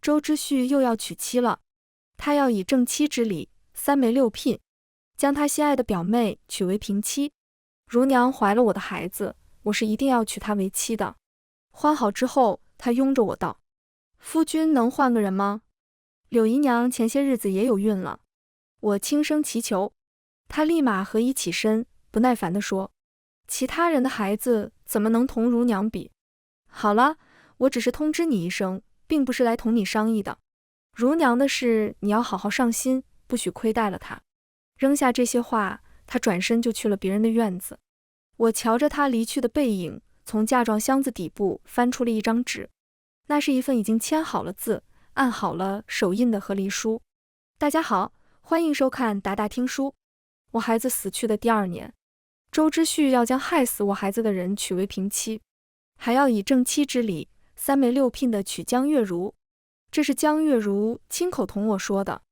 周之旭又要娶妻了，他要以正妻之礼，三媒六聘，将他心爱的表妹娶为平妻。如娘怀了我的孩子，我是一定要娶她为妻的。欢好之后，他拥着我道：“夫君能换个人吗？柳姨娘前些日子也有孕了。”我轻声祈求，他立马合衣起身，不耐烦地说：“其他人的孩子怎么能同如娘比？好了，我只是通知你一声，并不是来同你商议的。如娘的事，你要好好上心，不许亏待了她。”扔下这些话，他转身就去了别人的院子。我瞧着他离去的背影，从嫁妆箱子底部翻出了一张纸，那是一份已经签好了字、按好了手印的和离书。大家好，欢迎收看达达听书。我孩子死去的第2年，周之旭要将害死我孩子的人娶为平妻，还要以正妻之礼，三媒六聘的娶江月如。这是江月如亲口同我说的。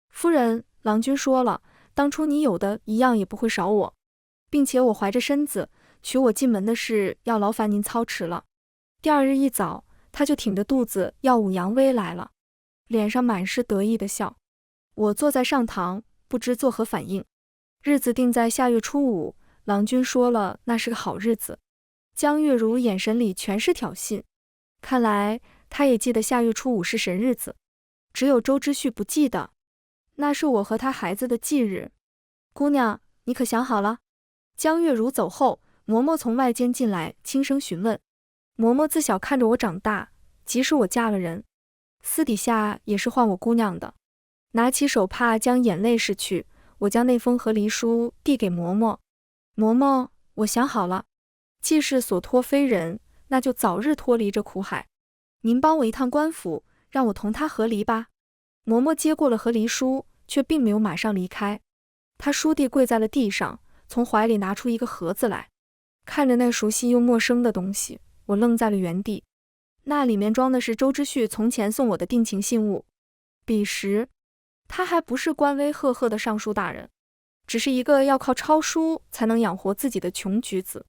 夫人，郎君说了，当初你有的一样也不会少我，并且我怀着身子娶我进门的事要劳烦您操持了。第2日一早，他就挺着肚子耀武扬威来了，脸上满是得意的笑。我坐在上堂，不知作何反应。日子定在下月初5，郎君说了那是个好日子。江月如眼神里全是挑衅，看来他也记得下月初5是神日子，只有周之旭不记得，那是我和他孩子的忌日。姑娘，你可想好了？江月如走后，嬷嬷从外间进来，轻声询问。嬷嬷自小看着我长大，即使我嫁了人，私底下也是唤我姑娘的。拿起手帕将眼泪拭去，我将那封和离书递给嬷嬷。嬷嬷，我想好了，既是所托非人，那就早日脱离这苦海。您帮我一趟官府，让我同他和离吧。嬷嬷接过了和离书，却并没有马上离开。她倏地跪在了地上，从怀里拿出一个盒子来。看着那熟悉又陌生的东西，我愣在了原地。那里面装的是周之旭从前送我的定情信物。彼时他还不是官威赫赫的尚书大人，只是一个要靠抄书才能养活自己的穷举子。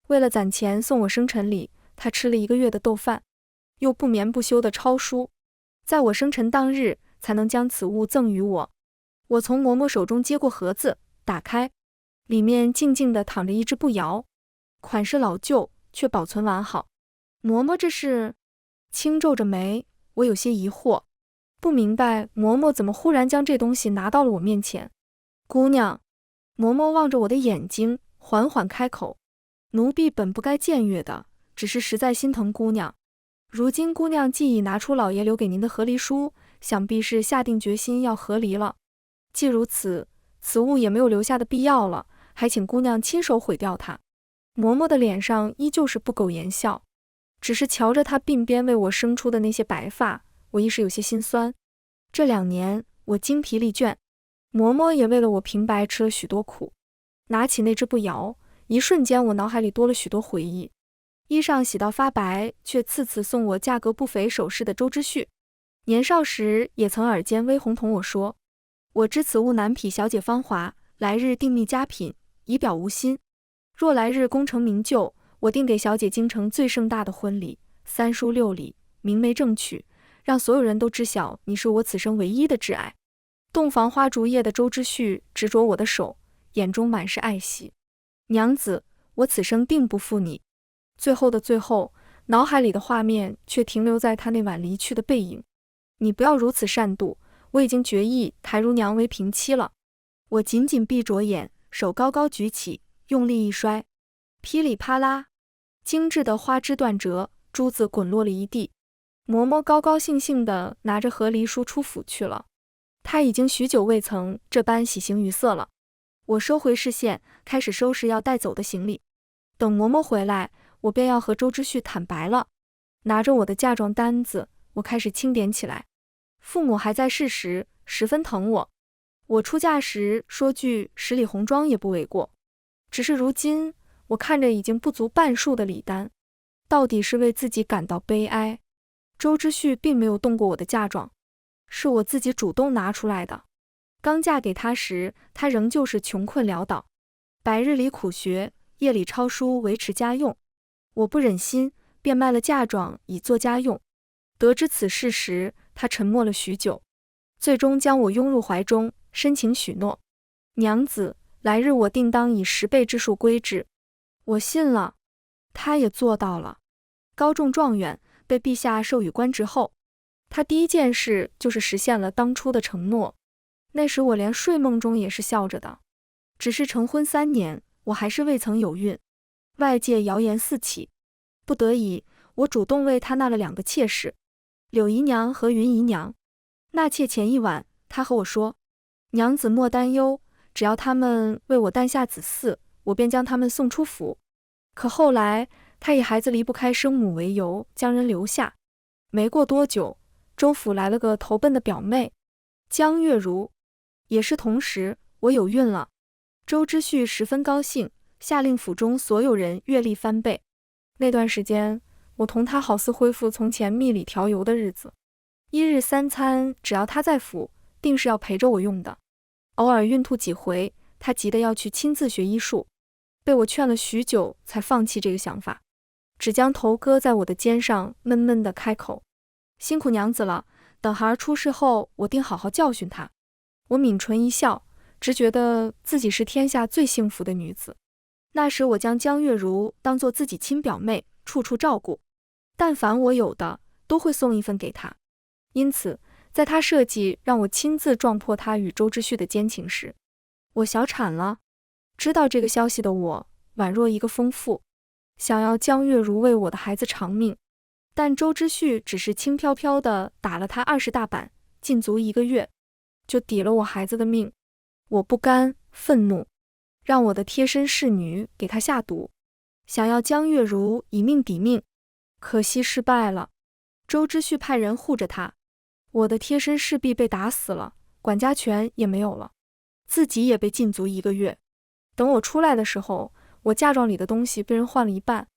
为了攒钱送我生辰礼，他吃了1个月的豆饭，又不眠不休的抄书，在我生辰当日才能将此物赠予我。我从嬷嬷手中接过盒子，打开，里面静静地躺着一只步摇，款式老旧，却保存完好。嬷嬷这是？轻皱着眉，我有些疑惑，不明白嬷嬷怎么忽然将这东西拿到了我面前。姑娘，嬷嬷望着我的眼睛，缓缓开口，奴婢本不该僭越的，只是实在心疼姑娘。如今姑娘既已拿出老爷留给您的和离书，想必是下定决心要和离了。既如此，此物也没有留下的必要了，还请姑娘亲手毁掉它。嬷嬷的脸上依旧是不苟言笑，只是瞧着她鬓边为我生出的那些白发，我一时有些心酸。这2年我精疲力倦，嬷嬷也为了我平白吃了许多苦。拿起那只步摇，一瞬间我脑海里多了许多回忆。衣上洗到发白，却次次送我价格不菲首饰的周之旭，年少时也曾耳尖微红同我说：“我知此物难匹小姐芳华，来日定觅佳品，以表无心。若来日功成名就，我定给小姐京城最盛大的婚礼，3书6礼，明媒正娶，让所有人都知晓你是我此生唯一的挚爱。”洞房花烛夜的周之旭执着我的手，眼中满是爱惜。娘子，我此生定不负你。最后的最后，脑海里的画面却停留在他那晚离去的背影。你不要如此善妒，我已经决意抬如娘为平妻了。我紧紧闭着眼，手高高举起，用力一摔，噼里啪啦，精致的花枝断折，珠子滚落了一地。嬷嬷高高兴兴地拿着和离书出府去了。她已经许久未曾这般喜形于色了。我收回视线，开始收拾要带走的行李。等嬷嬷回来，我便要和周之旭坦白了。拿着我的嫁妆单子，我开始清点起来。父母还在世时，十分疼我。我出嫁时说句10里红妆也不为过。只是如今，我看着已经不足半数的礼单，到底是为自己感到悲哀。周之旭并没有动过我的嫁妆，是我自己主动拿出来的。刚嫁给他时，他仍旧是穷困潦倒，白日里苦学，夜里抄书维持家用。我不忍心，便卖了嫁妆以做家用。得知此事时，他沉默了许久，最终将我拥入怀中，深情许诺：娘子，来日我定当以10倍之数归之。我信了，他也做到了。高中状元，被陛下授予官职后，他第一件事就是实现了当初的承诺。那时我连睡梦中也是笑着的。只是成婚3年，我还是未曾有孕。外界谣言四起，不得已，我主动为他纳了2个妾室，柳姨娘和云姨娘。纳妾前一晚，他和我说：娘子莫担忧，只要他们为我诞下子嗣，我便将他们送出府。可后来，他以孩子离不开生母为由，将人留下。没过多久，周府来了个投奔的表妹江月如，也是同时，我有孕了。周之旭十分高兴，下令府中所有人阅历翻倍。那段时间，我同他好似恢复从前蜜里调油的日子。1日3餐，只要他在府，定是要陪着我用的。偶尔孕吐几回，他急得要去亲自学医术，被我劝了许久，才放弃这个想法，只将头搁在我的肩上，闷闷地开口：辛苦娘子了，等孩儿出世后，我定好好教训他。我抿唇一笑，只觉得自己是天下最幸福的女子。那时我将江月如当作自己亲表妹，处处照顾，但凡我有的，都会送一份给她。因此，在她设计让我亲自撞破她与周之旭的奸情时，我小产了。知道这个消息的我，宛若一个疯妇，想要江月如为我的孩子偿命。但周之旭只是轻飘飘地打了他20大板，禁足1个月，就抵了我孩子的命。我不甘，愤怒，让我的贴身侍女给他下毒，想要江月如以命抵命，可惜失败了。周之旭派人护着他，我的贴身侍婢被打死了，管家权也没有了，自己也被禁足1个月。等我出来的时候，我嫁妆里的东西被人换了一半。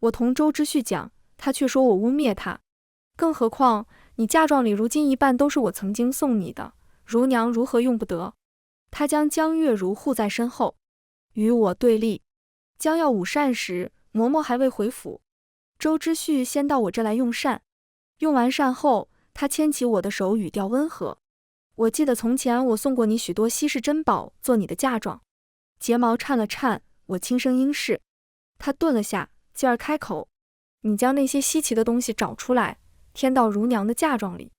我同周之旭讲，他却说我污蔑他。更何况你嫁妆里如今一半都是我曾经送你的，如娘如何用不得？他将江月如护在身后，与我对立。将要午膳时，嬷嬷还未回府，周之旭先到我这来用膳。用完膳后，他牵起我的手，语调温和：我记得从前我送过你许多稀世珍宝做你的嫁妆。睫毛颤了颤，我轻声应是。他顿了下，继而开口：你将那些稀奇的东西找出来，添到如娘的嫁妆里。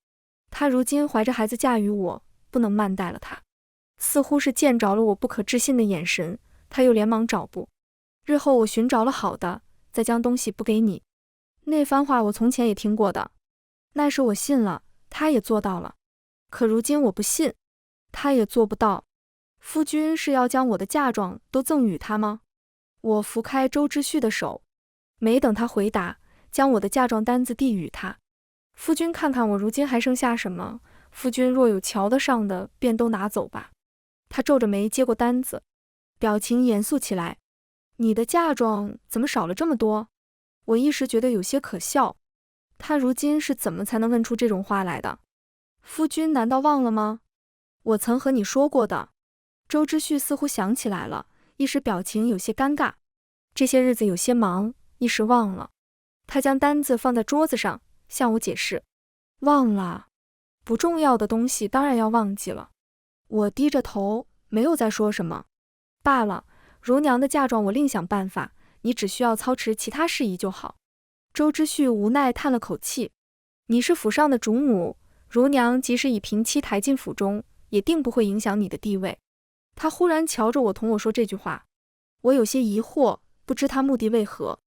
她如今怀着孩子嫁与我，不能慢待了她。似乎是见着了我不可置信的眼神，他又连忙找补：日后我寻着了好的，再将东西补给你。那番话我从前也听过的，那时我信了，他也做到了。可如今我不信，他也做不到。夫君是要将我的嫁妆都赠与他吗？我扶开周之旭的手，没等他回答，将我的嫁妆单子递与他。夫君看看我如今还剩下什么，夫君若有瞧得上的，便都拿走吧。他皱着眉接过单子，表情严肃起来：你的嫁妆怎么少了这么多？我一时觉得有些可笑，他如今是怎么才能问出这种话来的？夫君难道忘了吗？我曾和你说过的。周之旭似乎想起来了，一时表情有些尴尬。这些日子有些忙，一时忘了。他将单子放在桌子上，向我解释：忘了，不重要的东西当然要忘记了。我低着头，没有再说什么。罢了，如娘的嫁妆我另想办法，你只需要操持其他事宜就好。周之旭无奈叹了口气：你是府上的主母，如娘即使以平妻抬进府中，也定不会影响你的地位。他忽然瞧着我，同我说这句话，我有些疑惑，不知他目的为何。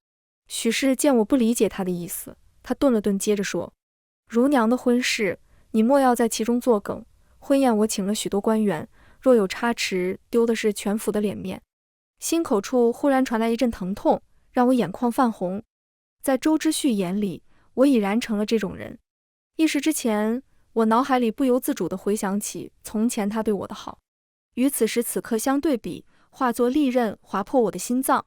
许是见我不理解他的意思，他顿了顿，接着说：如娘的婚事，你莫要在其中作梗。婚宴我请了许多官员，若有差池，丢的是全府的脸面。心口处忽然传来一阵疼痛，让我眼眶泛红。在周之旭眼里，我已然成了这种人。一时之前，我脑海里不由自主地回想起从前他对我的好，与此时此刻相对比，化作利刃划破我的心脏。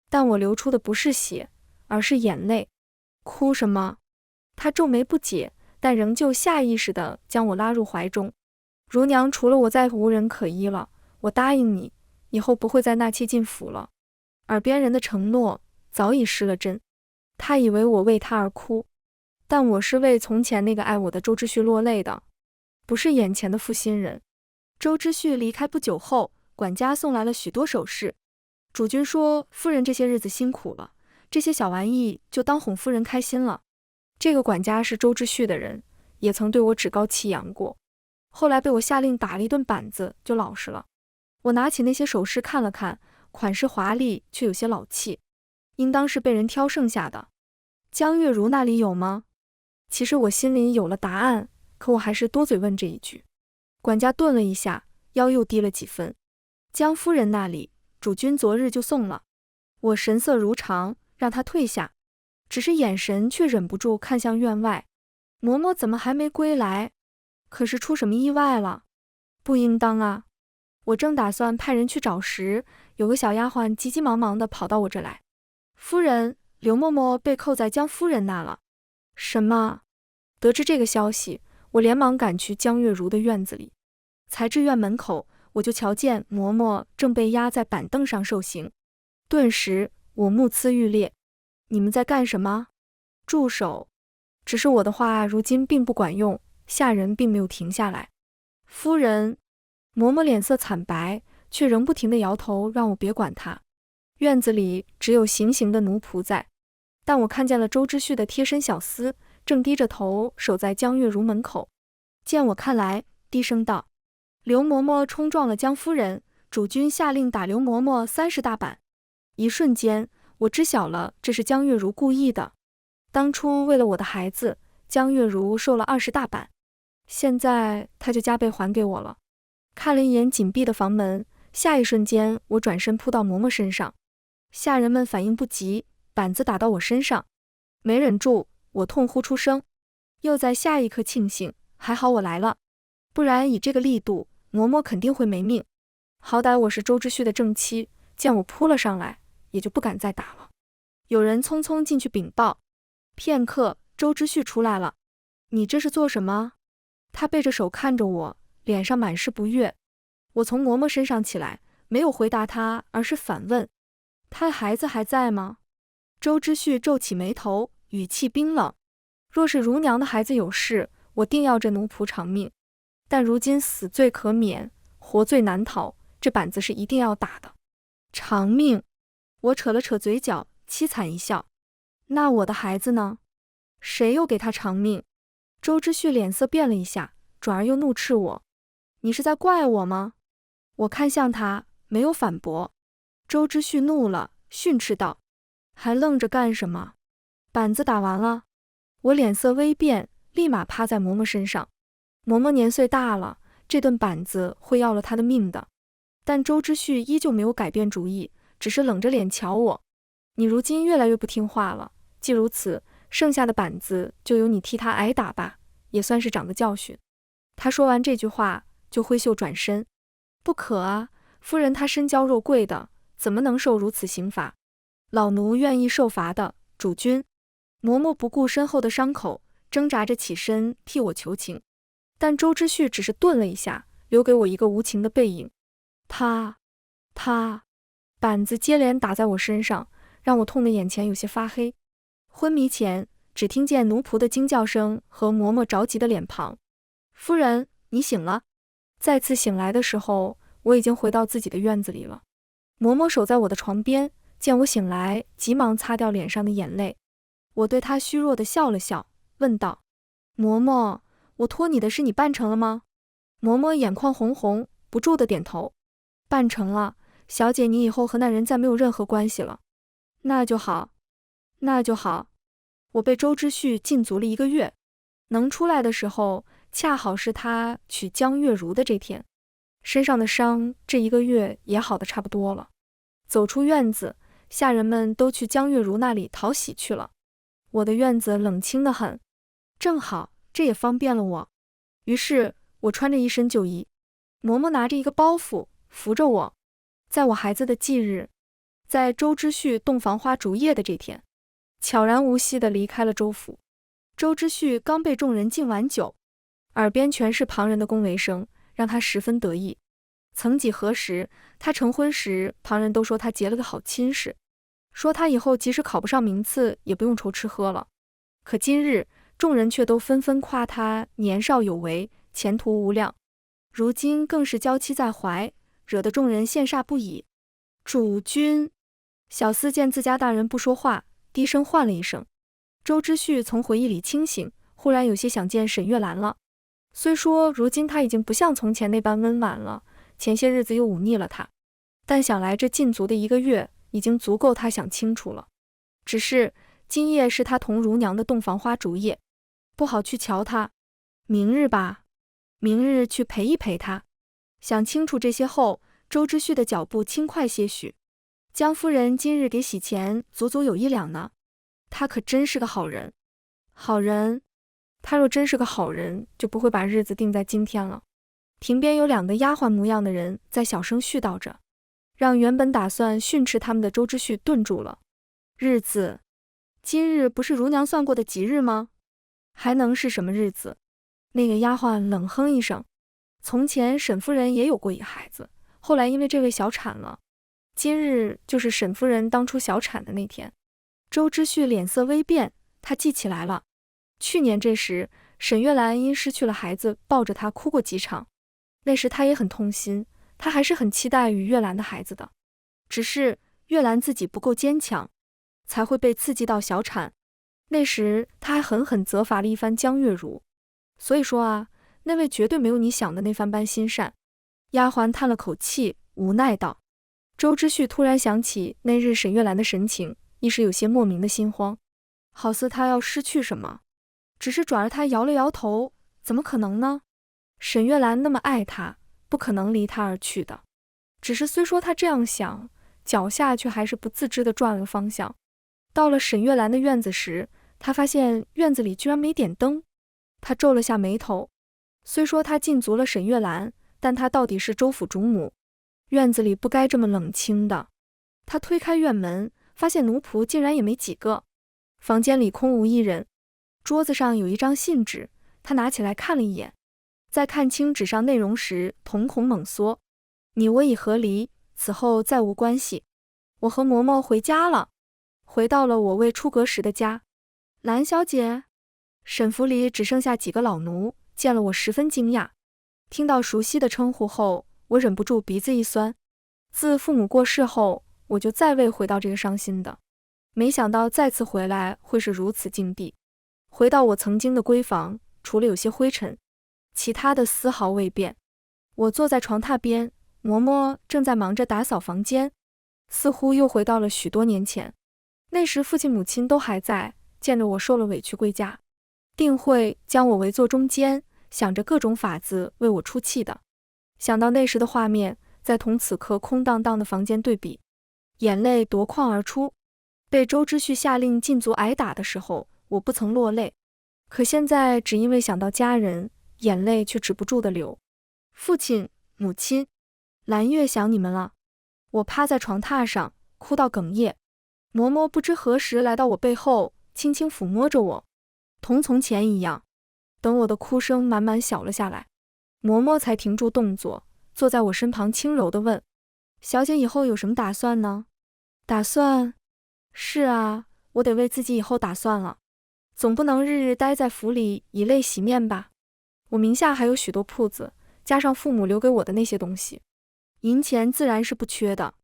但我流出的不是血，而是眼泪。哭什么？他皱眉不解，但仍旧下意识地将我拉入怀中。如娘除了我再无人可依了，我答应你，以后不会再纳妾进府了。耳边人的承诺早已失了真。他以为我为他而哭，但我是为从前那个爱我的周之旭落泪的，不是眼前的负心人。周之旭离开不久后，管家送来了许多首饰。主君说夫人这些日子辛苦了，这些小玩意就当哄夫人开心了。这个管家是周之旭的人，也曾对我趾高气扬过，后来被我下令打了一顿板子，就老实了。我拿起那些首饰看了看，款式华丽却有些老气，应当是被人挑剩下的。江月如那里有吗？其实我心里有了答案，可我还是多嘴问这一句。管家顿了一下，腰又低了几分。江夫人那里，主君昨日就送了。我神色如常，让他退下，只是眼神却忍不住看向院外。嬷嬷怎么还没归来？可是出什么意外了？不应当啊！我正打算派人去找时，有个小丫鬟急急忙忙地跑到我这来。夫人，刘嬷嬷被扣在江夫人那了。什么？得知这个消息，我连忙赶去江月如的院子里。才至院门口，我就瞧见嬷嬷正被压在板凳上受刑。顿时我目眦欲裂。你们在干什么？住手！只是我的话如今并不管用，下人并没有停下来。夫人，嬷嬷脸色惨白，却仍不停地摇头，让我别管她。院子里只有行刑的奴仆在，但我看见了周之旭的贴身小厮，正低着头守在江月如门口。见我看来，低声道：刘嬷嬷冲撞了江夫人，主君下令打刘嬷嬷30大板。一瞬间，我知晓了这是江月如故意的。当初为了我的孩子，江月如受了20大板，现在她就加倍还给我了。看了一眼紧闭的房门，下一瞬间我转身扑到嬷嬷身上。下人们反应不及，板子打到我身上，没忍住，我痛呼出声。又在下一刻庆幸，还好我来了，不然以这个力度，嬷嬷肯定会没命。好歹我是周之旭的正妻，见我扑了上来，也就不敢再打了。有人匆匆进去禀报，片刻，周之旭出来了。你这是做什么？他背着手看着我，脸上满是不悦。我从嬷嬷身上起来，没有回答他，而是反问：他的孩子还在吗？周之旭皱起眉头，语气冰冷：若是如娘的孩子有事，我定要这奴仆偿命，但如今死罪可免，活罪难逃，这板子是一定要打的。偿命？我扯了扯嘴角，凄惨一笑。那我的孩子呢？谁又给他偿命？周之旭脸色变了一下，转而又怒斥我：你是在怪我吗？我看向他，没有反驳。周之旭怒了，训斥道：还愣着干什么？板子打完了。我脸色微变，立马趴在嬷嬷身上。嬷嬷年岁大了，这顿板子会要了她的命的。但周之旭依旧没有改变主意，只是冷着脸瞧我：你如今越来越不听话了，既如此，剩下的板子就由你替他挨打吧，也算是长个教训。他说完这句话，就挥袖转身。不可啊，夫人她身娇肉贵的，怎么能受如此刑罚？老奴愿意受罚的，主君。嬷嬷不顾身后的伤口，挣扎着起身替我求情。但周之旭只是顿了一下，留给我一个无情的背影。他，板子接连打在我身上，让我痛得眼前有些发黑。昏迷前，只听见奴仆的惊叫声和嬷嬷着急的脸庞。夫人，你醒了。再次醒来的时候，我已经回到自己的院子里了。嬷嬷守在我的床边，见我醒来，急忙擦掉脸上的眼泪。我对她虚弱地笑了笑，问道：嬷嬷，我托你的事你办成了吗？嬷嬷眼眶红红，不住地点头。办成了，小姐你以后和那人再没有任何关系了。那就好，那就好。我被周之旭禁足了1个月，能出来的时候，恰好是他娶江月如的这天。身上的伤这1个月也好得差不多了。走出院子，下人们都去江月如那里讨喜去了。我的院子冷清得很，正好这也方便了我。于是我穿着一身旧衣，嬷嬷拿着一个包袱扶着我，在我孩子的忌日，在周之旭洞房花烛夜的这天，悄然无息地离开了周府。周之旭刚被众人敬完酒，耳边全是旁人的恭维声，让他十分得意。曾几何时，他成婚时，旁人都说他结了个好亲事，说他以后即使考不上名次，也不用愁吃喝了。可今日，众人却都纷纷夸他年少有为，前途无量。如今更是娇妻在怀，惹得众人羡煞不已。主君，小厮见自家大人不说话，低声唤了一声。周之旭从回忆里清醒，忽然有些想见沈月兰了。虽说如今他已经不像从前那般温婉了，前些日子又忤逆了他，但想来这禁足的1个月已经足够他想清楚了。只是今夜是他同如娘的洞房花烛夜，不好去瞧他。明日吧，明日去陪一陪他。想清楚这些后，周之旭的脚步轻快些许。江夫人今日给洗钱足足有1两呢，他可真是个好人。好人？他若真是个好人，就不会把日子定在今天了。庭边有2个丫鬟模样的人在小声絮叨着，让原本打算训斥他们的周之旭顿住了。日子？今日不是如娘算过的吉日吗？还能是什么日子？那个丫鬟冷哼一声。从前沈夫人也有过一个孩子，后来因为这位小产了。今日就是沈夫人当初小产的那天。周之旭脸色微变，他记起来了。去年这时，沈月兰因失去了孩子，抱着他哭过几场。那时他也很痛心，他还是很期待与月兰的孩子的。只是月兰自己不够坚强，才会被刺激到小产。那时他还狠狠责罚了一番江月如。所以说啊，那位绝对没有你想的那番般心善。丫鬟叹了口气，无奈道。周之旭突然想起那日沈月兰的神情，一时有些莫名的心慌，好似他要失去什么。只是转而他摇了摇头，怎么可能呢？沈月兰那么爱他，不可能离他而去的。只是虽说他这样想，脚下却还是不自知地转了方向。到了沈月兰的院子时，他发现院子里居然没点灯。他皱了下眉头，虽说他禁足了沈月兰，但他到底是周府主母，院子里不该这么冷清的。他推开院门，发现奴仆竟然也没几个，房间里空无一人。桌子上有一张信纸，他拿起来看了一眼，在看清纸上内容时，瞳孔猛缩。你我已和离，此后再无关系。我和嬷嬷回家了，回到了我未出阁时的家。兰小姐，沈府里只剩下几个老奴，见了我十分惊讶。听到熟悉的称呼后，我忍不住鼻子一酸。自父母过世后，我就再未回到这个伤心的，没想到再次回来会是如此境地。回到我曾经的闺房，除了有些灰尘，其他的丝毫未变。我坐在床榻边，嬷嬷正在忙着打扫房间，似乎又回到了许多年前。那时父亲母亲都还在，见着我受了委屈归家，定会将我围坐中间，想着各种法子为我出气的。想到那时的画面，再同此刻空荡荡的房间对比，眼泪夺眶而出。被周之旭下令禁足挨打的时候，我不曾落泪，可现在只因为想到家人，眼泪却止不住的流。父亲、母亲，兰月想你们了。我趴在床榻上，哭到哽咽。嬷嬷不知何时来到我背后，轻轻抚摸着我，同从前一样。等我的哭声慢慢小了下来，嬷嬷才停住动作，坐在我身旁轻柔地问：小姐以后有什么打算呢？打算？是啊，我得为自己以后打算了。总不能日日待在府里以泪洗面吧。我名下还有许多铺子，加上父母留给我的那些东西，银钱自然是不缺的。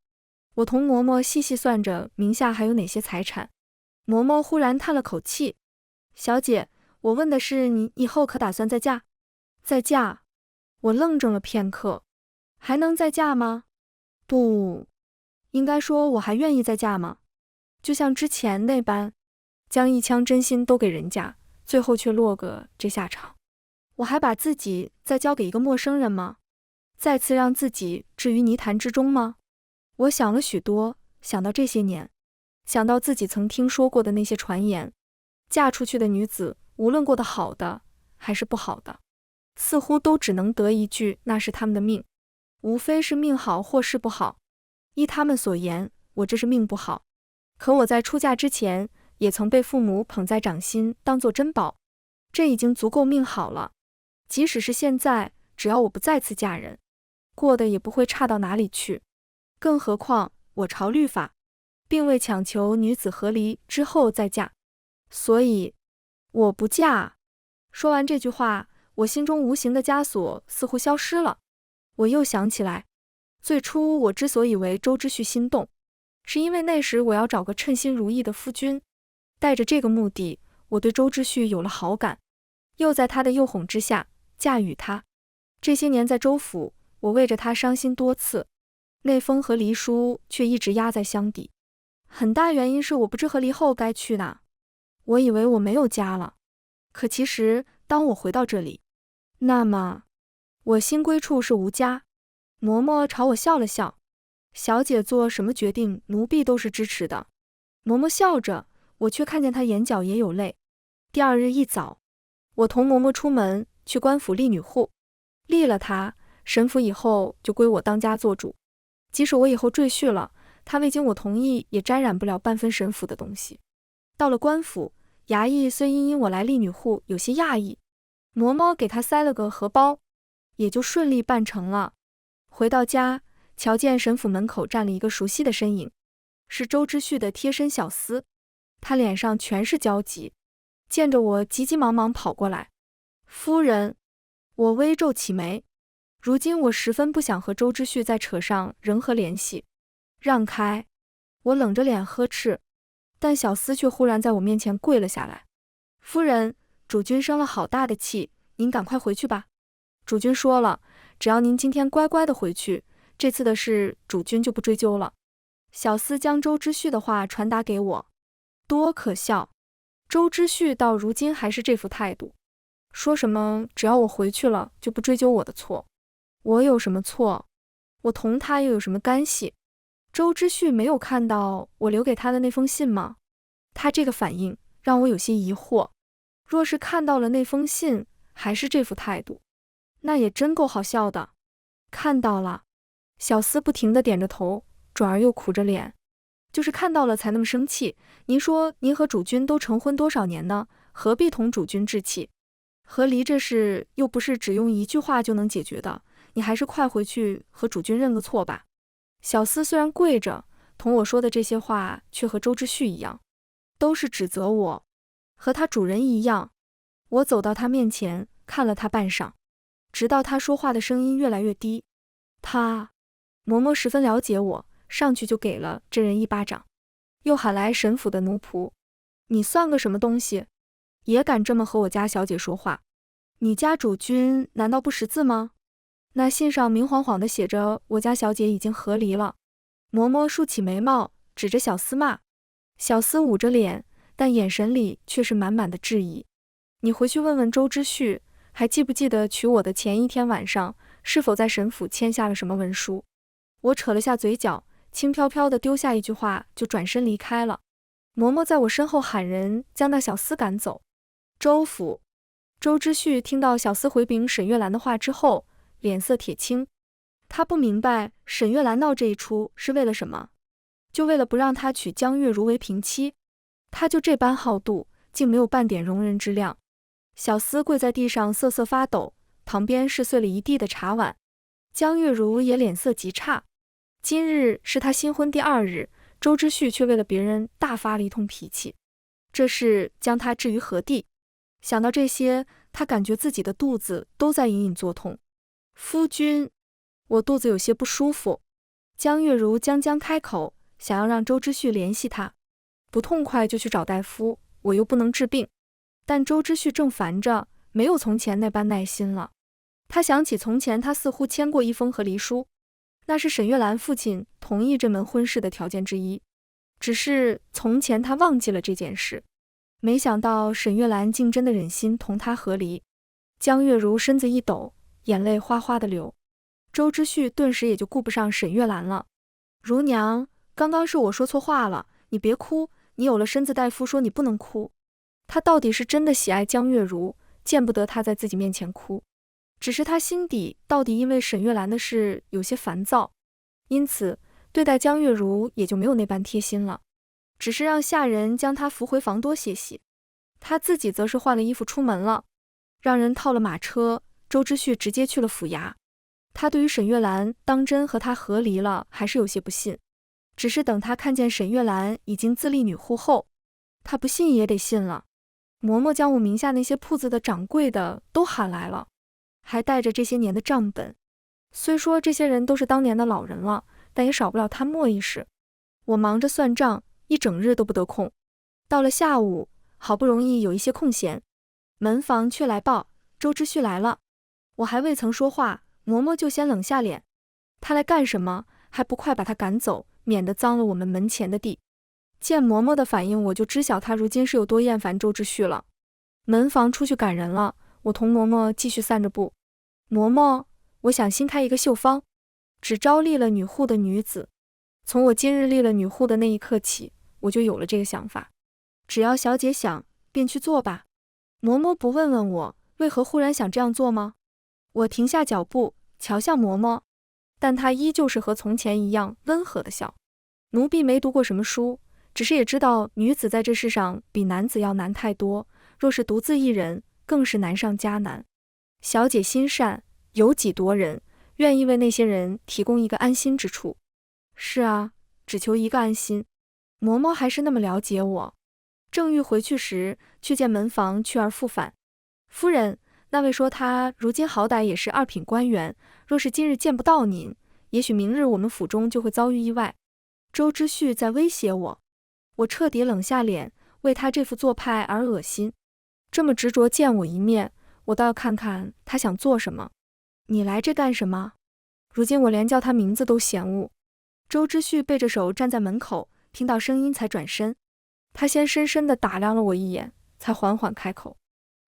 我同嬷嬷细细算着名下还有哪些财产。嬷嬷忽然叹了口气：小姐，我问的是你以后可打算再嫁？再嫁？我愣怔了片刻，还能再嫁吗？不，应该说我还愿意再嫁吗？就像之前那般，将一腔真心都给人家，最后却落个这下场。我还把自己再交给一个陌生人吗？再次让自己置于泥潭之中吗？我想了许多，想到这些年，想到自己曾听说过的那些传言，嫁出去的女子，无论过得好的还是不好的，似乎都只能得一句那是他们的命，无非是命好或是不好。依他们所言，我这是命不好。可我在出嫁之前，也曾被父母捧在掌心，当作珍宝，这已经足够命好了。即使是现在，只要我不再次嫁人，过得也不会差到哪里去。更何况我朝律法，并未强求女子和离之后再嫁，所以我不嫁。说完这句话，我心中无形的枷锁似乎消失了。我又想起来，最初我之所以为周之旭心动，是因为那时我要找个称心如意的夫君，带着这个目的，我对周之旭有了好感，又在他的诱哄之下嫁与他。这些年在周府，我为着他伤心多次，那封和离书却一直压在箱底。很大原因是我不知和离后该去哪，我以为我没有家了，可其实当我回到这里，那么我新归处是无家。嬷嬷朝我笑了笑，小姐做什么决定，奴婢都是支持的。嬷嬷笑着，我却看见她眼角也有泪。第二日一早，我同嬷嬷出门去官府立女户，立了她，沈府以后就归我当家做主。即使我以后赘婿了，他未经我同意也沾染不了半分沈府的东西。到了官府，衙役虽因我来立女户有些讶异，嬷嬷给他塞了个荷包，也就顺利办成了。回到家，瞧见沈府门口站了一个熟悉的身影，是周之旭的贴身小厮。他脸上全是焦急，见着我急急忙忙跑过来。夫人，我微皱起眉，如今我十分不想和周之旭再扯上任何联系。让开！我冷着脸呵斥，但小厮却忽然在我面前跪了下来。夫人，主君生了好大的气，您赶快回去吧。主君说了，只要您今天乖乖的回去，这次的事主君就不追究了。小厮将周之旭的话传达给我，多可笑！周之旭到如今还是这副态度，说什么只要我回去了就不追究我的错。我有什么错？我同他又有什么干系？周之旭没有看到我留给他的那封信吗？他这个反应让我有些疑惑。若是看到了那封信，还是这副态度，那也真够好笑的。看到了。小厮不停地点着头，转而又苦着脸。就是看到了才那么生气。您说您和主君都成婚多少年呢？何必同主君置气？和离这事又不是只用一句话就能解决的，你还是快回去和主君认个错吧。小厮虽然跪着，同我说的这些话却和周之旭一样，都是指责我，和他主人一样。我走到他面前，看了他半晌，直到他说话的声音越来越低。他，嬷嬷十分了解我，上去就给了这人一巴掌，又喊来沈府的奴仆。你算个什么东西，也敢这么和我家小姐说话？你家主君难道不识字吗？那信上明晃晃地写着我家小姐已经和离了。嬷嬷竖起眉毛，指着小厮骂。小厮捂着脸，但眼神里却是满满的质疑。你回去问问周之旭，还记不记得娶我的前一天晚上，是否在沈府签下了什么文书？我扯了下嘴角，轻飘飘地丢下一句话，就转身离开了。嬷嬷在我身后喊人，将那小厮赶走。周府。周之旭听到小厮回禀沈月兰的话之后，脸色铁青。他不明白沈月兰闹这一出是为了什么，就为了不让他娶江月如为平妻。他就这般好妒，竟没有半点容人之量。小厮跪在地上瑟瑟发抖，旁边是碎了一地的茶碗。江月如也脸色极差。今日是他新婚第2日，周之旭却为了别人大发了一通脾气，这事将他置于何地？想到这些，他感觉自己的肚子都在隐隐作痛。夫君，我肚子有些不舒服。江月如将开口，想要让周之旭联系他，不痛快就去找大夫，我又不能治病。但周之旭正烦着，没有从前那般耐心了。他想起从前他似乎签过一封和离书，那是沈月兰父亲同意这门婚事的条件之一，只是从前他忘记了这件事。没想到沈月兰竟真的忍心同他和离。江月如身子一抖，眼泪哗哗的流。周之旭顿时也就顾不上沈月兰了。如娘，刚刚是我说错话了，你别哭，你有了身子大夫说你不能哭。他到底是真的喜爱江月如，见不得她在自己面前哭，只是他心底到底因为沈月兰的事有些烦躁，因此对待江月如也就没有那般贴心了，只是让下人将她扶回房多歇息。他自己则是换了衣服出门了，让人套了马车。周之旭直接去了府衙。他对于沈月兰当真和他和离了还是有些不信，只是等他看见沈月兰已经自立女户后，他不信也得信了。嬷嬷将我名下那些铺子的掌柜的都喊来了，还带着这些年的账本。虽说这些人都是当年的老人了，但也少不了贪墨一时。我忙着算账，一整日都不得空。到了下午，好不容易有一些空闲，门房却来报周知旭来了。我还未曾说话，嬷嬷就先冷下脸。他来干什么？还不快把他赶走，免得脏了我们门前的地。见嬷嬷的反应，我就知晓他如今是有多厌烦周知旭了。门房出去赶人了，我同嬷嬷继续散着步。嬷嬷，我想新开一个绣坊，只招立了女户的女子。从我今日立了女户的那一刻起，我就有了这个想法。只要小姐想，便去做吧。嬷嬷不问问我为何忽然想这样做吗？我停下脚步，瞧向嬷嬷，但她依旧是和从前一样温和的笑。奴婢没读过什么书，只是也知道女子在这世上比男子要难太多，若是独自一人，更是难上加难。小姐心善，有几多人，愿意为那些人提供一个安心之处。是啊，只求一个安心。嬷嬷还是那么了解我。正欲回去时，却见门房去而复返。夫人，那位说他如今好歹也是二品官员，若是今日见不到您，也许明日我们府中就会遭遇意外。周知旭在威胁我。我彻底冷下脸，为他这副做派而恶心。这么执着见我一面，我倒要看看他想做什么。你来这干什么？如今我连叫他名字都嫌恶。周知旭背着手站在门口，听到声音才转身。他先深深地打量了我一眼，才缓缓开口：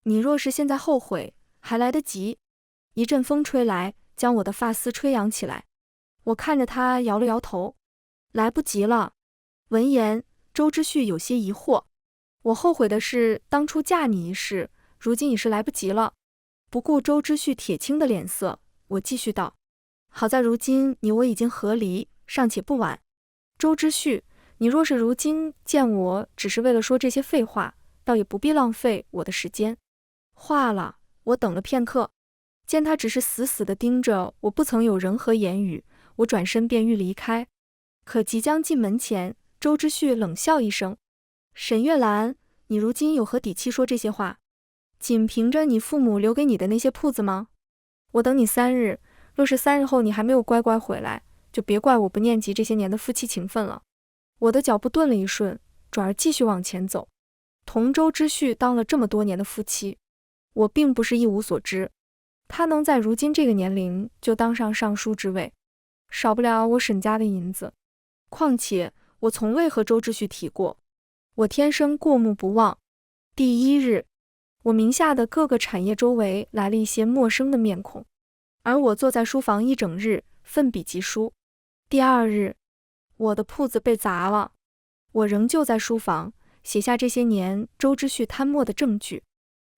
你若是现在后悔，还来得及。一阵风吹来，将我的发丝吹扬起来。我看着他摇了摇头：来不及了。闻言，周知旭有些疑惑：我后悔的是当初嫁你一事，如今已是来不及了。不顾周知旭铁青的脸色，我继续道：好在如今你我已经和离，尚且不晚。周知旭，你若是如今见我只是为了说这些废话，倒也不必浪费我的时间。话了，我等了片刻，见他只是死死地盯着我，不曾有任何言语，我转身便欲离开。可即将进门前，周知旭冷笑一声：沈月兰，你如今有何底气说这些话？仅凭着你父母留给你的那些铺子吗？我等你3日，若是3日后你还没有乖乖回来，就别怪我不念及这些年的夫妻情分了。我的脚步顿了一瞬，转而继续往前走。同周知旭当了这么多年的夫妻，我并不是一无所知。他能在如今这个年龄就当上尚书之位，少不了我沈家的银子。况且我从未和周知旭提过，我天生过目不忘。第1日，我名下的各个产业周围来了一些陌生的面孔，而我坐在书房一整日，奋笔疾书。第2日，我的铺子被砸了，我仍旧在书房写下这些年周知旭贪墨的证据。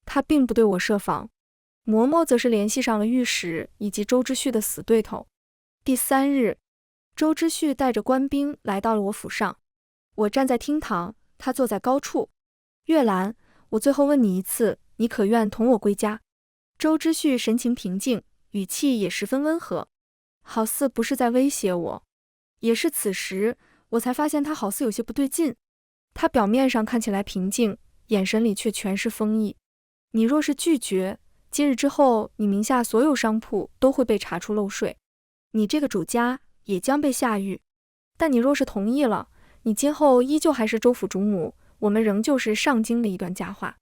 他并不对我设防，嬷嬷则是联系上了御史以及周知旭的死对头。第3日，周知旭带着官兵来到了我府上，我站在厅堂，他坐在高处。月兰，我最后问你一次，你可愿同我归家？周知旭神情平静，语气也十分温和，好似不是在威胁我。也是此时，我才发现他好似有些不对劲。他表面上看起来平静，眼神里却全是风意。你若是拒绝，今日之后你名下所有商铺都会被查出漏税，你这个主家也将被下狱。但你若是同意了，你今后依旧还是周府主母，我们仍旧是上京的一段佳话。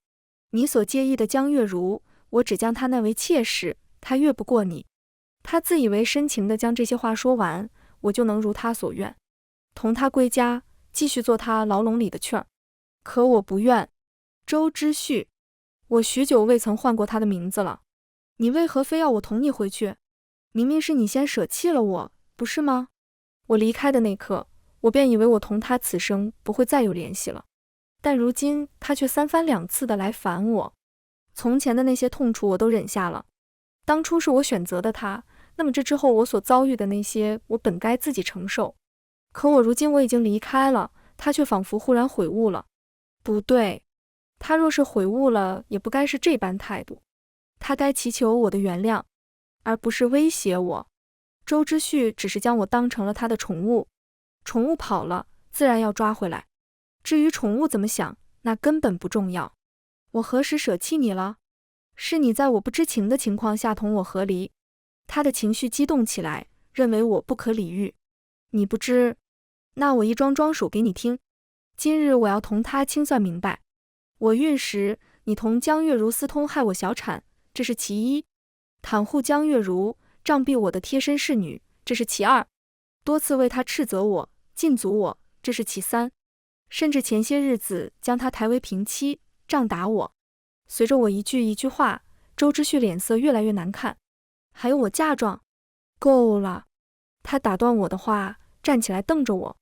你所介意的江月如，我只将她纳为妾室，她越不过你。他自以为深情地将这些话说完，我就能如他所愿，同他归家，继续做他牢笼里的雀儿。可我不愿。周知旭，我许久未曾唤过他的名字了，你为何非要我同你回去？明明是你先舍弃了我，不是吗？我离开的那刻，我便以为我同他此生不会再有联系了，但如今他却3番2次的来烦我。从前的那些痛楚我都忍下了，当初是我选择的他，那么这之后我所遭遇的那些，我本该自己承受。可我如今我已经离开了，他却仿佛忽然悔悟了。不对，他若是悔悟了，也不该是这般态度。他该祈求我的原谅，而不是威胁我。周知旭只是将我当成了他的宠物，宠物跑了，自然要抓回来。至于宠物怎么想，那根本不重要。我何时舍弃你了？是你在我不知情的情况下同我和离。他的情绪激动起来，认为我不可理喻。你不知？那我一桩桩数给你听。今日我要同他清算明白。我孕时，你同江月如私通害我小产，这是其一；袒护江月如，杖毙我的贴身侍女，这是其二；多次为他斥责我、禁足我，这是其三；甚至前些日子将他抬为平妻，杖打我。随着我一句一句话，周之旭脸色越来越难看。还有我嫁妆，够了！他打断我的话，站起来瞪着我。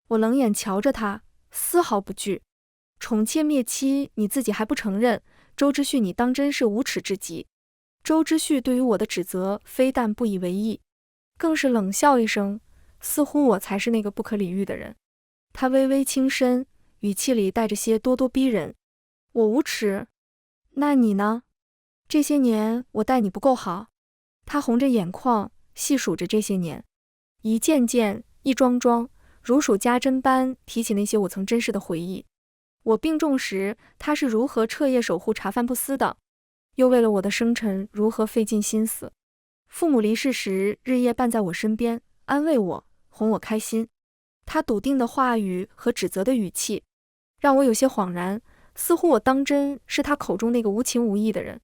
我冷眼瞧着他，丝毫不惧。宠妾灭妻，你自己还不承认？周之旭，你当真是无耻至极！周之旭对于我的指责，非但不以为意，更是冷笑一声，似乎我才是那个不可理喻的人。他微微轻身，语气里带着些咄咄逼人。我无耻？那你呢？这些年我待你不够好？他红着眼眶，细数着这些年，一件件，一桩桩，如数家珍般提起那些我曾珍视的回忆。我病重时，他是如何彻夜守护茶饭不思的，又为了我的生辰如何费尽心思。父母离世时，日夜伴在我身边，安慰我，哄我开心。他笃定的话语和指责的语气，让我有些恍然，似乎我当真是他口中那个无情无义的人，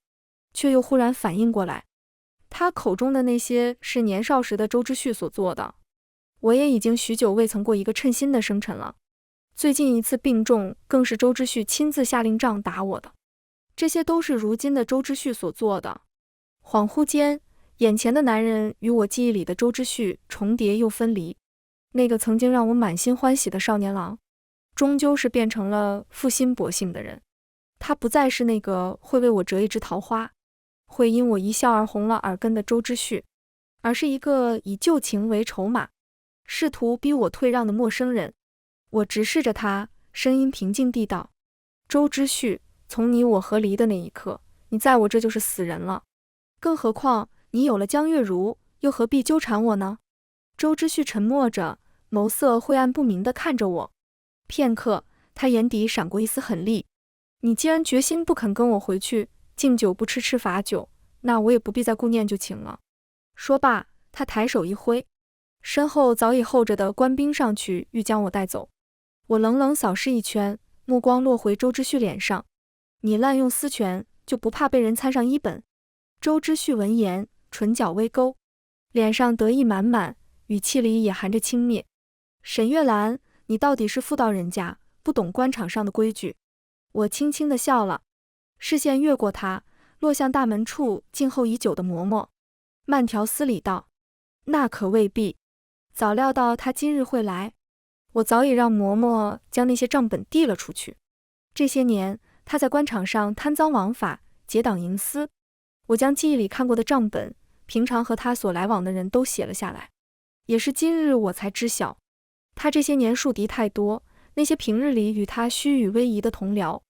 却又忽然反应过来，他口中的那些是年少时的周之旭所做的。我也已经许久未曾过一个称心的生辰了。最近一次病重，更是周之旭亲自下令杖打我的。这些都是如今的周之旭所做的。恍惚间，眼前的男人与我记忆里的周之旭重叠又分离。那个曾经让我满心欢喜的少年郎，终究是变成了负心薄幸的人。他不再是那个会为我折一枝桃花，会因我一笑而红了耳根的周之旭，而是一个以旧情为筹码，试图逼我退让的陌生人。我直视着他，声音平静地道：周之旭，从你我和离的那一刻，你在我这就是死人了。更何况你有了江月如，又何必纠缠我呢？周之旭沉默着，眸色晦暗不明地看着我。片刻，他眼底闪过一丝狠戾。你既然决心不肯跟我回去，敬酒不吃吃罚酒，那我也不必再顾念旧情了。说罢，他抬手一挥，身后早已候着的官兵上去欲将我带走。我冷冷扫视一圈，目光落回周之旭脸上。你滥用私权，就不怕被人参上一本？周之旭闻言，唇角微勾，脸上得意满满，语气里也含着轻蔑。沈月兰，你到底是妇道人家，不懂官场上的规矩。我轻轻地笑了，视线越过他，落向大门处静候已久的嬷嬷，慢条斯理道：那可未必，早料到他今日会来。我早已让嬷嬷将那些账本递了出去。这些年，他在官场上贪赃枉法，结党营私。我将记忆里看过的账本，平常和他所来往的人都写了下来。也是今日我才知晓，他这些年树敌太多，那些平日里与他虚与委蛇的同僚，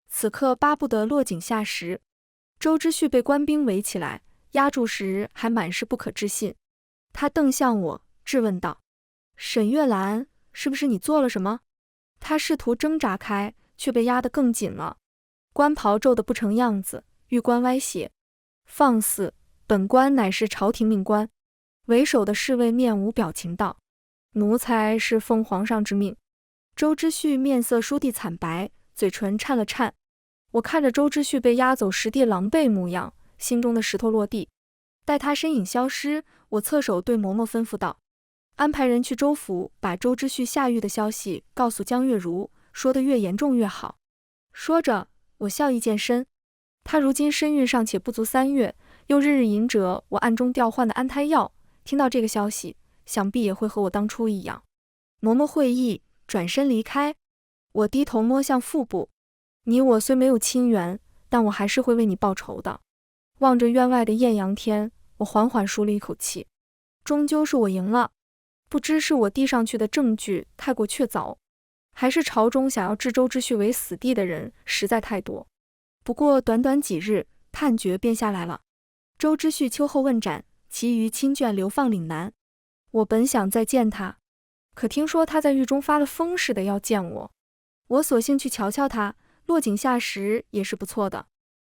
此刻巴不得落井下石。周之旭被官兵围起来，压住时还满是不可置信。他瞪向我，质问道：沈月兰，是不是你做了什么？他试图挣扎开，却被压得更紧了。官袍皱得不成样子，玉冠歪斜。放肆！本官乃是朝廷命官。为首的侍卫面无表情道：奴才是奉皇上之命。周之旭面色倏地惨白，嘴唇颤了颤。我看着周之旭被押走实地狼狈模样，心中的石头落地。待他身影消失，我侧手对嬷嬷吩咐道：安排人去州府，把周之旭下狱的消息告诉江月如，说得越严重越好。说着，我笑意渐深。他如今身孕尚且不足3月，又日日饮着我暗中调换的安胎药，听到这个消息，想必也会和我当初一样。嬷嬷会意，转身离开。我低头摸向腹部，你我虽没有亲缘，但我还是会为你报仇的。望着院外的艳阳天，我缓缓舒了一口气。终究是我赢了。不知是我递上去的证据太过确凿，还是朝中想要置周之旭为死地的人实在太多。不过短短几日，判决便下来了。周之旭秋后问斩，其余亲眷流放岭南。我本想再见他，可听说他在狱中发了疯似的要见我。我索性去瞧瞧他，落井下石也是不错的。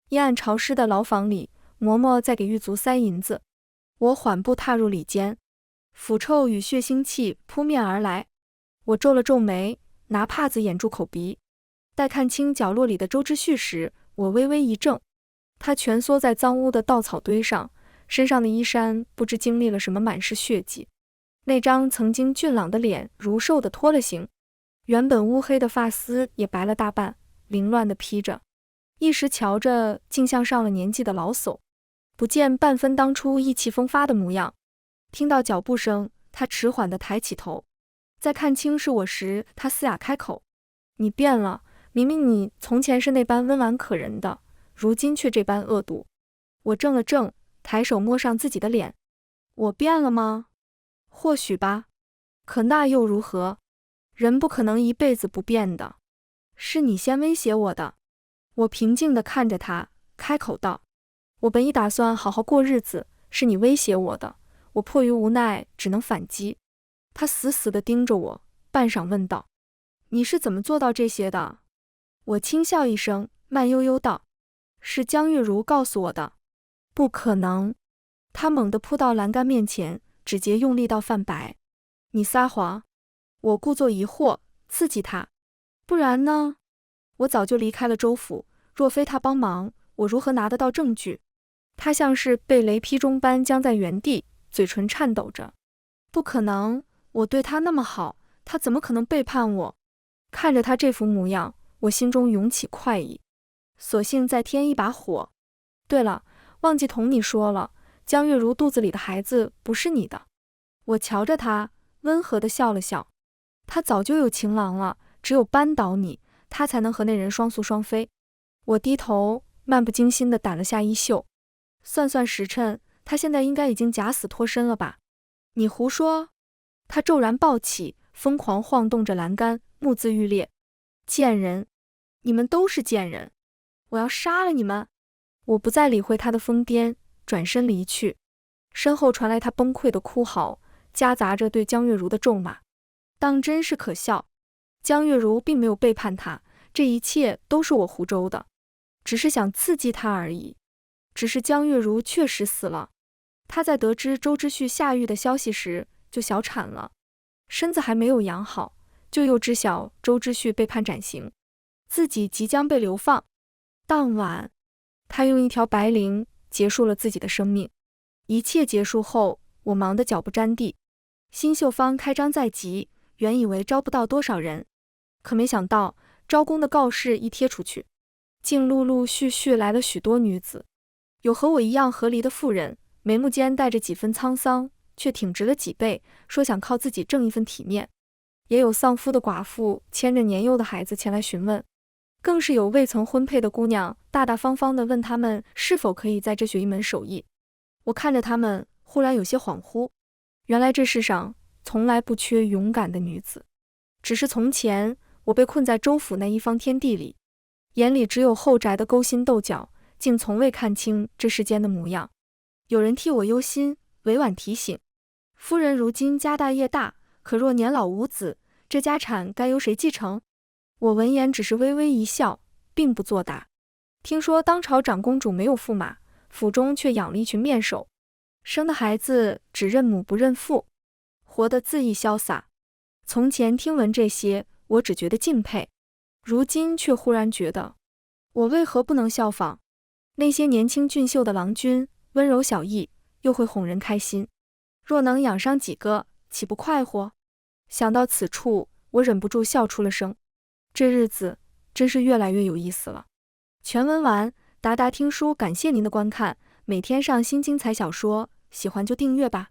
阴暗潮湿的牢房里，嬷嬷在给狱卒塞银子。我缓步踏入里间，腐臭与血腥气扑面而来。我皱了皱眉，拿帕子掩住口鼻。待看清角落里的周之旭时，我微微一怔。他蜷缩在脏污的稻草堆上，身上的衣衫不知经历了什么满是血迹。那张曾经俊朗的脸如兽的脱了形，原本乌黑的发丝也白了大半，凌乱地披着，一时瞧着竟像上了年纪的老叟，不见半分当初意气风发的模样。听到脚步声，他迟缓地抬起头，在看清是我时，他嘶哑开口：“你变了，明明你从前是那般温婉可人的，如今却这般恶毒。”我怔了怔，抬手摸上自己的脸：“我变了吗？或许吧，可那又如何？人不可能一辈子不变的。是你先威胁我的。”我平静地看着他，开口道：“我本已打算好好过日子，是你威胁我的，我迫于无奈只能反击。”他死死地盯着我，半晌问道：“你是怎么做到这些的？”我轻笑一声，慢悠悠道：“是江月如告诉我的。”“不可能！”他猛地扑到栏杆面前，指节用力到泛白。“你撒谎！”我故作疑惑，刺激他：“不然呢？我早就离开了州府，若非他帮忙，我如何拿得到证据？”他像是被雷劈中般僵在原地，嘴唇颤抖着：“不可能！我对他那么好，他怎么可能背叛我？”看着他这副模样，我心中涌起快意，索性再添一把火。对了，忘记同你说了，江月如肚子里的孩子不是你的。我瞧着他，温和地笑了笑。他早就有情郎了，只有扳倒你，他才能和那人双宿双飞。我低头，漫不经心地掸了下衣袖。算算时辰，他现在应该已经假死脱身了吧？你胡说！他骤然暴起，疯狂晃动着栏杆，目眦欲裂。贱人！你们都是贱人！我要杀了你们！我不再理会他的疯癫，转身离去。身后传来他崩溃的哭嚎，夹杂着对江月如的咒骂。当真是可笑，江月如并没有背叛他，这一切都是我胡诌的，只是想刺激他而已。只是江月如确实死了，他在得知周之旭下狱的消息时就小产了，身子还没有养好，就又知晓周之旭被判斩刑，自己即将被流放。当晚，他用一条白绫结束了自己的生命。一切结束后，我忙得脚不沾地。新秀坊开张在即，原以为招不到多少人，可没想到招工的告示一贴出去，竟陆陆续续来了许多女子。有和我一样合离的妇人，眉目间带着几分沧桑，却挺直了脊背，说想靠自己挣一份体面。也有丧夫的寡妇牵着年幼的孩子前来询问，更是有未曾婚配的姑娘大大方方地问他们是否可以在这学一门手艺。我看着他们，忽然有些恍惚，原来这世上从来不缺勇敢的女子，只是从前我被困在州府那一方天地里，眼里只有后宅的勾心斗角，竟从未看清这世间的模样。有人替我忧心，委婉提醒：夫人如今家大业大，可若年老无子，这家产该由谁继承？我闻言只是微微一笑，并不作答。听说当朝长公主没有驸马，府中却养了一群面首，生的孩子只认母不认父，活得恣意潇洒。从前听闻这些，我只觉得敬佩，如今却忽然觉得，我为何不能效仿那些年轻俊秀的郎君，温柔小意，又会哄人开心？若能养上几个，岂不快活？想到此处，我忍不住笑出了声。这日子真是越来越有意思了。全文完，达达听书感谢您的观看，每天上新精彩小说，喜欢就订阅吧。